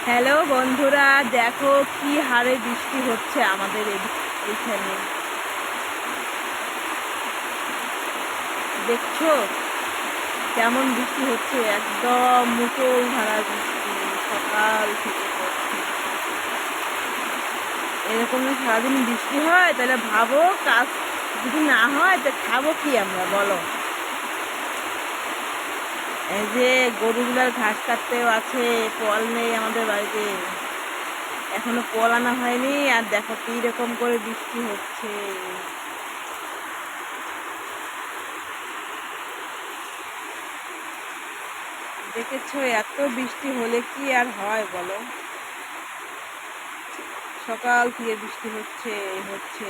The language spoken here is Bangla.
হ্যালো বন্ধুরা, দেখো কি হারে বৃষ্টি হচ্ছে আমাদের এইখানে। দেখছো কেমন বৃষ্টি হচ্ছে? একদম মুষল ধারা বৃষ্টি সকাল থেকে হচ্ছে। এরকম যদি সারাদিন বৃষ্টি হয় তাহলে ভাবো, কাজ যদি না হয় তা খাবো কি আমরা, বলো? এই যে গরুগুলার ঘাস কাটতেও আছে, কল নেই আমাদের বাড়িতে, এখনো কল আনা হয়নি। আর দেখো কি রকম করে বৃষ্টি হচ্ছে। দেখেছো এত বৃষ্টি হলে কি আর হয় বলো? সকাল থেকে বৃষ্টি হচ্ছে হচ্ছে।